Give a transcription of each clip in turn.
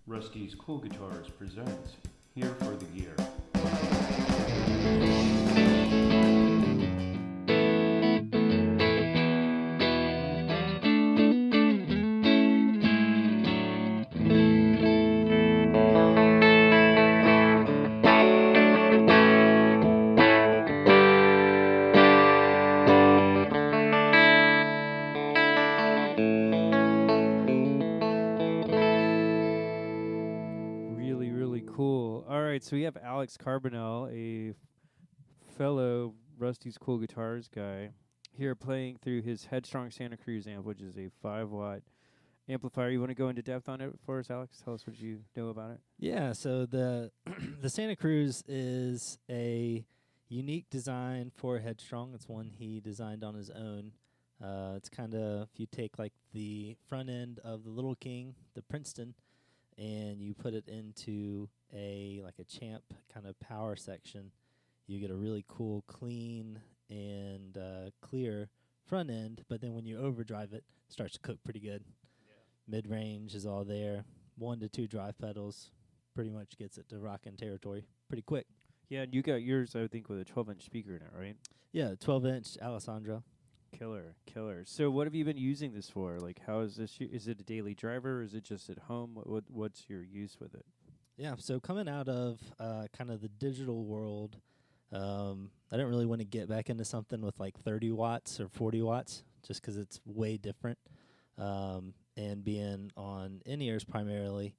Rusty's Cool Guitars presents Here for the Year. Really cool. All right, so we have Alex Carbonell, a fellow Rusty's Cool Guitars guy, here playing through his Headstrong Santa Cruz amp, which is a 5-watt amplifier. You want to go into depth on it for us, Alex? Tell us what you know about it. Yeah, so the the Santa Cruz is a unique design for Headstrong. It's one he designed on his own. It's kind of, if you take like the front end of the Little King, the Princeton, and you put it into a champ kind of power section, you get a really cool, clean and clear front end. But then when you overdrive it, it starts to cook pretty good. Mid range is all there. 1 to 2 drive pedals pretty much gets it to rockin' territory pretty quick. Yeah, and you got yours, I think, with a 12-inch speaker in it, right? Yeah, 12-inch Alessandro. Killer. So what have you been using this for? Like, how is this? Is it a daily driver, or is it just at home? What's your use with it? Yeah, so coming out of kind of the digital world, I didn't really want to get back into something with like 30 watts or 40 watts just because it's way different. And being on in-ears primarily,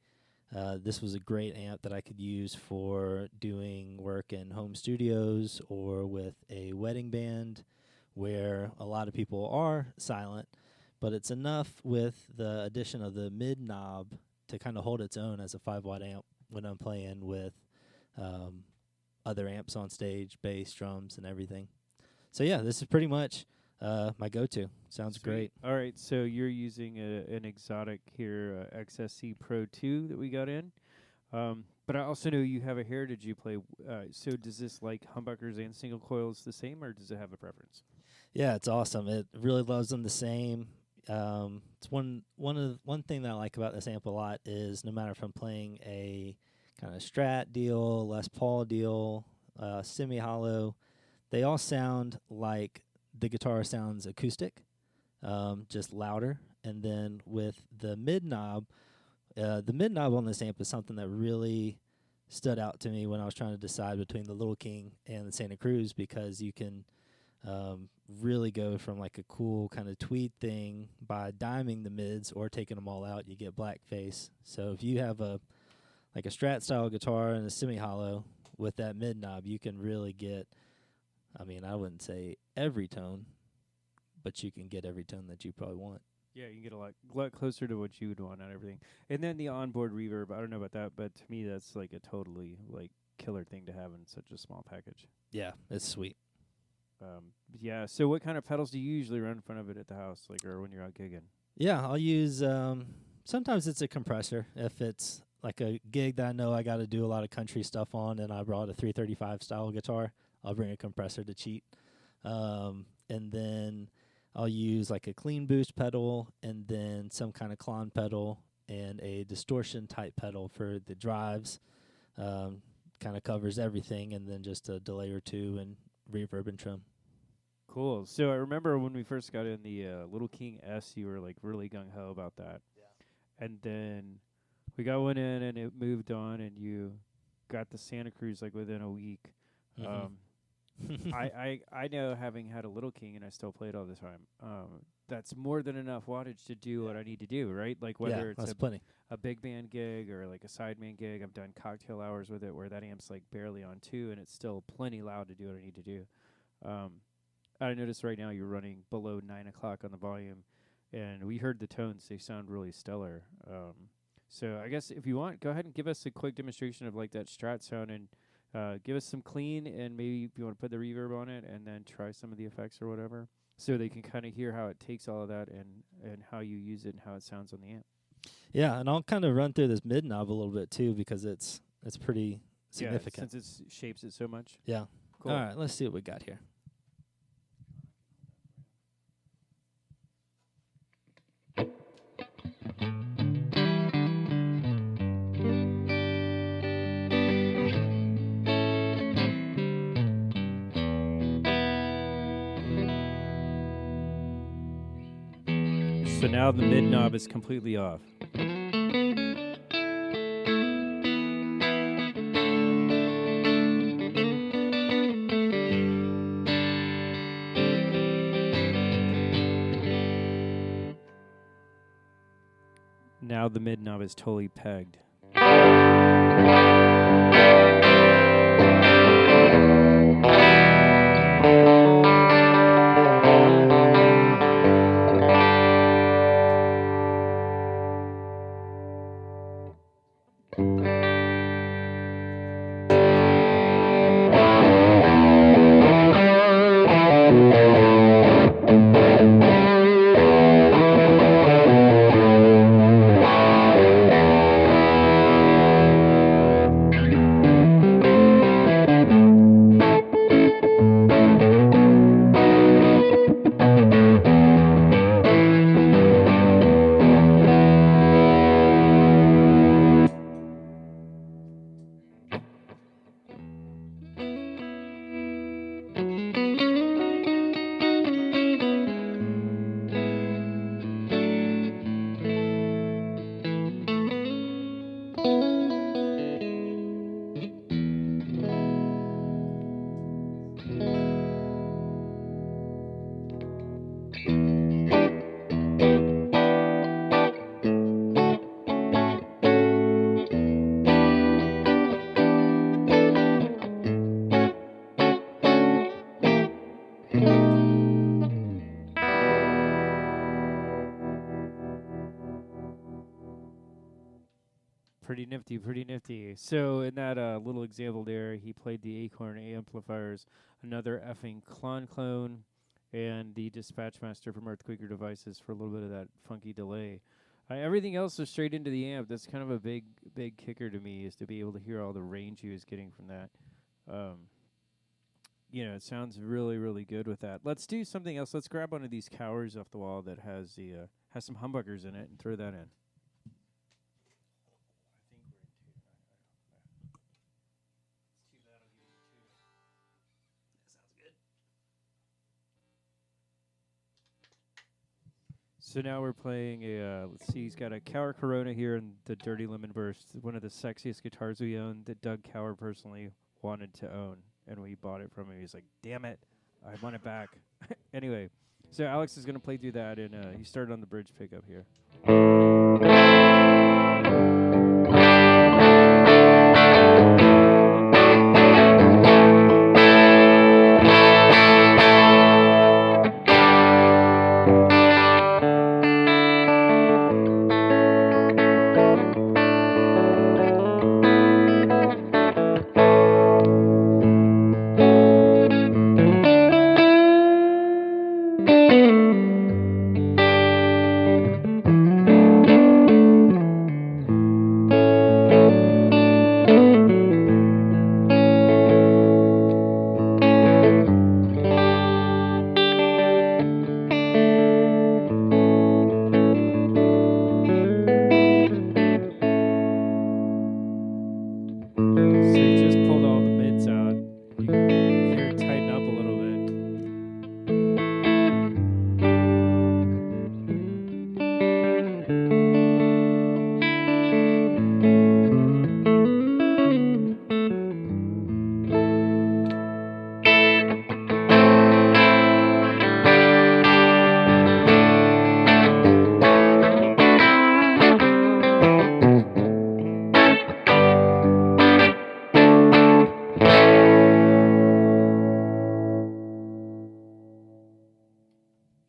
this was a great amp that I could use for doing work in home studios or with a wedding band where a lot of people are silent, but it's enough with the addition of the mid knob to kind of hold its own as a 5-watt amp when I'm playing with other amps on stage, bass, drums, and everything. So yeah, this is pretty much my go-to. Sounds Sweet. great. All right, so you're using an exotic here, XSC Pro 2 that we got in. But I also know you have a Heritage you play. So does this like humbuckers and single coils the same, or does it have a preference? Yeah, it's awesome. It really loves them the same. It's one thing that I like about this amp a lot is no matter if I'm playing a kind of Strat deal, Les Paul deal, semi-hollow, they all sound like the guitar sounds acoustic, just louder. And then with the mid knob on this amp is something that really stood out to me when I was trying to decide between the Little King and the Santa Cruz, because you can really go from like a cool kind of tweed thing by diming the mids or taking them all out. You get blackface. So if you have a Strat style guitar and a semi-hollow with that mid knob, you can really get, I mean, I wouldn't say every tone, but you can get every tone that you probably want. Yeah, you can get a lot closer to what you would want on everything. And then the onboard reverb, I don't know about that, but to me that's like a totally like killer thing to have in such a small package. Yeah, it's sweet. Yeah, so what kind of pedals do you usually run in front of it at the house, like, or when you're out gigging? Yeah, I'll use, sometimes it's a compressor. If it's like a gig that I know I got to do a lot of country stuff on and I brought a 335 style guitar, I'll bring a compressor to cheat. And then I'll use like a clean boost pedal and then some kind of clon pedal and a distortion type pedal for the drives. Kind of covers everything, and then just a delay or two and reverb and trim. Cool. So I remember when we first got in the Little King S, you were like really gung-ho about that. Yeah. And then we got one in and it moved on, and you got the Santa Cruz like within a week. Mm-hmm. I know, having had a Little King and I still play it all the time, that's more than enough wattage to do what I need to do, right? Like whether it's a big band gig or like a sideman gig. I've done cocktail hours with it where that amp's like barely on 2 and it's still plenty loud to do what I need to do. I noticed right now you're running below 9 o'clock on the volume, and we heard the tones. They sound really stellar. So I guess if you want, go ahead and give us a quick demonstration of like that Strat sound, and give us some clean, and maybe if you want to put the reverb on it, and then try some of the effects or whatever, so they can kind of hear how it takes all of that and how you use it and how it sounds on the amp. Yeah, and I'll kind of run through this mid knob a little bit too, because it's pretty significant. Yeah, since it shapes it so much. Yeah. Cool. All right, let's see what we got here. So now the mid knob is completely off. Now the mid knob is totally pegged. Pretty nifty, pretty nifty. So in that little example there, he played the Acorn amplifiers, another effing clone, and the Dispatchmaster from Earthquaker Devices for a little bit of that funky delay. Everything else was straight into the amp. That's kind of a big kicker to me, is to be able to hear all the range he was getting from that. It sounds really, really good with that. Let's do something else. Let's grab one of these cowers off the wall that has some humbuckers in it and throw that in. So now we're playing let's see, he's got a Cower Corona here and the Dirty Lemon Burst, one of the sexiest guitars we own that Doug Cower personally wanted to own, and we bought it from him. He's like, damn it, I want it back. Anyway, so Alex is going to play through that, and he started on the bridge pickup here.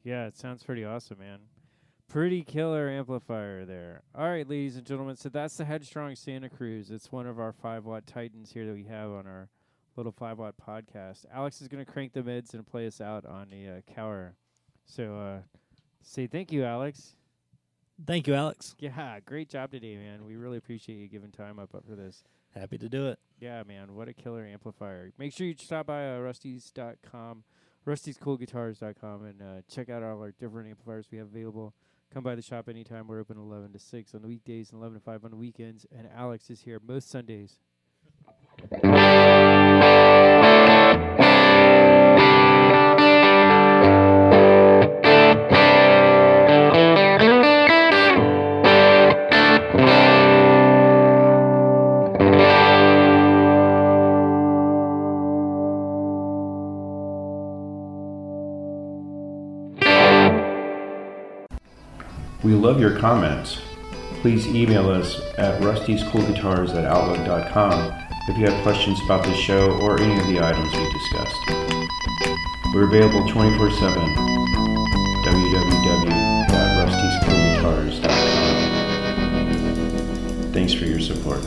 Yeah, it sounds pretty awesome, man. Pretty killer amplifier there. All right, ladies and gentlemen, so that's the Headstrong Santa Cruz. It's one of our 5-watt Titans here that we have on our little 5-watt podcast. Alex is going to crank the mids and play us out on the Cower. So say thank you, Alex. Thank you, Alex. Yeah, great job today, man. We really appreciate you giving time up for this. Happy to do it. Yeah, man, what a killer amplifier. Make sure you stop by rustys.com, rustyscoolguitars.com, and check out all our different amplifiers we have available. Come by the shop anytime. We're open 11 to 6 on the weekdays and 11 to 5 on the weekends. And Alex is here most Sundays. We love your comments. Please email us at rustyscoolguitars@outlook.com if you have questions about the show or any of the items we discussed. We're available 24/7. www.rustyscoolguitars.com. Thanks for your support.